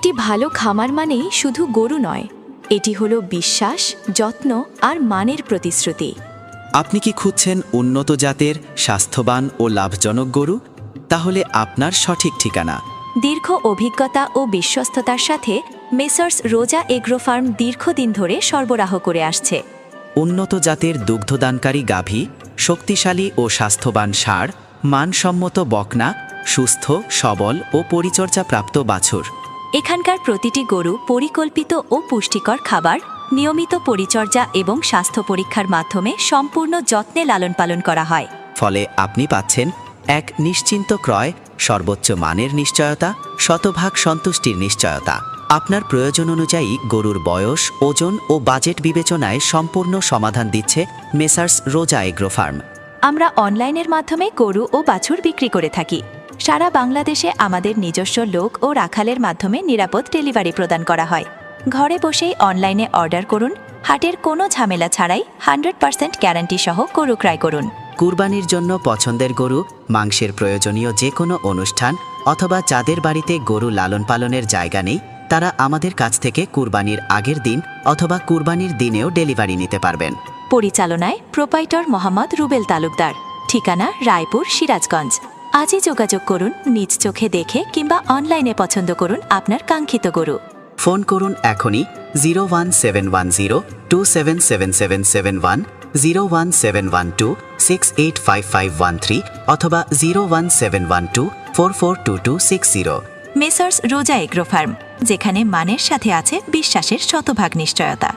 একটি ভালো খামার মানেই শুধু গরু নয়, এটি হলো বিশ্বাস, যত্ন আর মানের প্রতিশ্রুতি। আপনি কি খুঁজছেন উন্নত জাতের, স্বাস্থ্যবান ও লাভজনক গরু? তাহলে আপনার সঠিক ঠিকানা। দীর্ঘ অভিজ্ঞতা ও বিশ্বস্ততার সাথে মেসার্স রোজা এগ্রো ফার্ম দীর্ঘদিন ধরে সরবরাহ করে আসছে। উন্নত জাতের দুগ্ধদানকারী গাভী, শক্তিশালী ও স্বাস্থ্যবান ষাঁড়, মানসম্মত বকনা, সুস্থ, সবল ও পরিচর্যাপ্রাপ্ত বাছুর। এখানকার প্রতিটি গরু পরিকল্পিত ও পুষ্টিকর খাবার, নিয়মিত পরিচর্যা এবং স্বাস্থ্য পরীক্ষার মাধ্যমে সম্পূর্ণ যত্নে লালন পালন করা হয়। ফলে আপনি পাচ্ছেন এক নিশ্চিন্ত ক্রয়, সর্বোচ্চ মানের নিশ্চয়তা, শতভাগ সন্তুষ্টির নিশ্চয়তা। আপনার প্রয়োজন অনুযায়ী গরুর বয়স, ওজন ও বাজেট বিবেচনায় সম্পূর্ণ সমাধান দিচ্ছে মেসার্স রোজা এগ্রো ফার্ম। আমরা অনলাইনের মাধ্যমে গরু ও বাছুর বিক্রি করে থাকি। সারা বাংলাদেশে আমাদের নিজস্ব লোক ও রাখালের মাধ্যমে নিরাপদ ডেলিভারি প্রদান করা হয়। ঘরে বসেই অনলাইনে অর্ডার করুন, হাটের কোনো ঝামেলা ছাড়াই 100% গ্যারান্টি সহ গরু ক্রয় করুন। কুরবানির জন্য পছন্দের গরু, মাংসের প্রয়োজনীয় যে কোনো অনুষ্ঠান অথবা যাদের বাড়িতে গরু লালন পালনের জায়গা নেই, তারা আমাদের কাছ থেকে কুরবানির আগের দিন অথবা কুরবানির দিনেও ডেলিভারি নিতে পারবেন। পরিচালনায় প্রোপাইটর মোহাম্মদ রুবেল তালুকদার। ঠিকানা রায়পুর, সিরাজগঞ্জ। আজই যোগাযোগ করুন, নিজ চোখে দেখে কিংবা অনলাইনে পছন্দ করুন আপনার কাঙ্ক্ষিত গরু। ফোন করুন এখনই 01710277771, 01712685513 অথবা 01712442260। মেসার্স রোজা এগ্রো ফার্ম, যেখানে মানের সাথে আছে বিশ্বাসের শতভাগ নিশ্চয়তা।